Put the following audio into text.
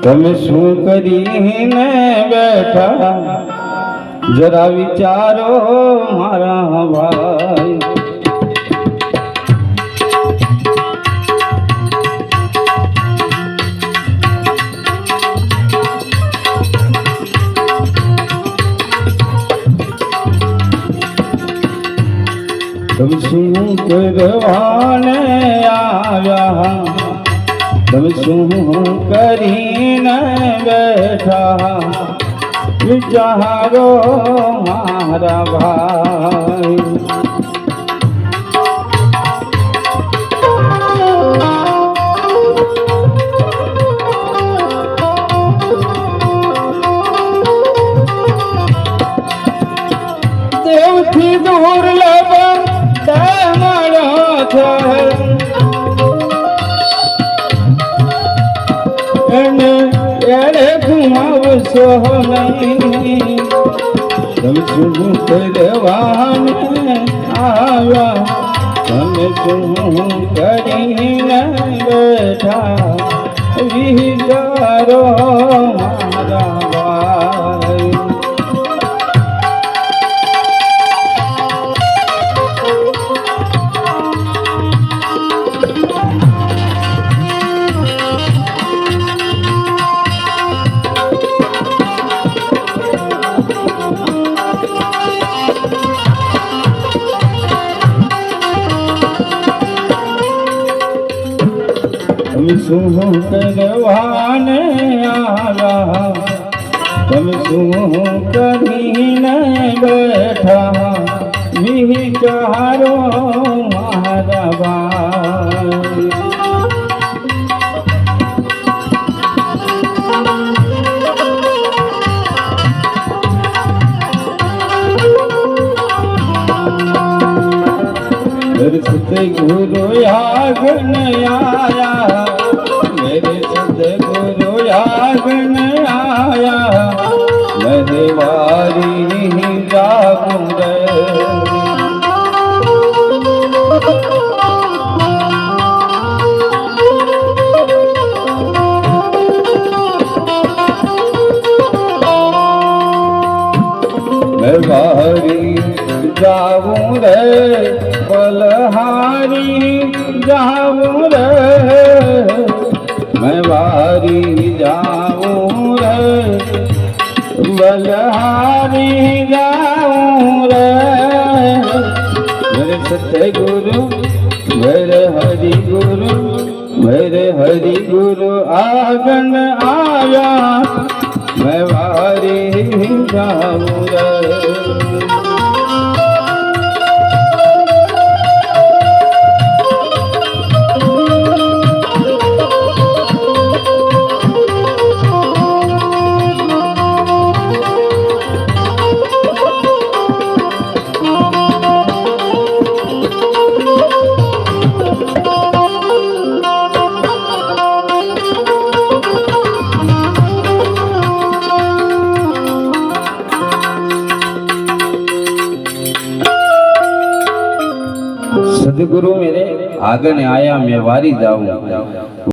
તમે શું કરીને બેઠા જરા વિચારો મારા ભાઈ. તમે શું કરવાને આવ્યા, તમે શું કરીને બેઠા વિચારો મારા ભાઈ. દેવથી દૂર એને એડે ઘુમાવશો નહીં. તમે શું કરવાને આવ્યા, તમે શું કરીને બેઠા વિચારો મારા ભાઈ. તમે શું કરવાને આવ્યા, તમે શું કરીને બેઠા વિચારો મારા ભાઈ. सतगुरु आगन आया, मेरे सतगुरु आगन आया, मैं वारी जाऊं रे. मैं वारी जाऊं रे, बलहारी जाऊं रे, मैं वारी जाऊं रे, बलहारी जाऊं रे. मेरे सतगुरु मेरे हरि गुरु, मेरे हरि गुरु आगन आया, मैं वारी जाऊं रे. सदगुरु मेरे आगन आया, मैं वारी जाऊं.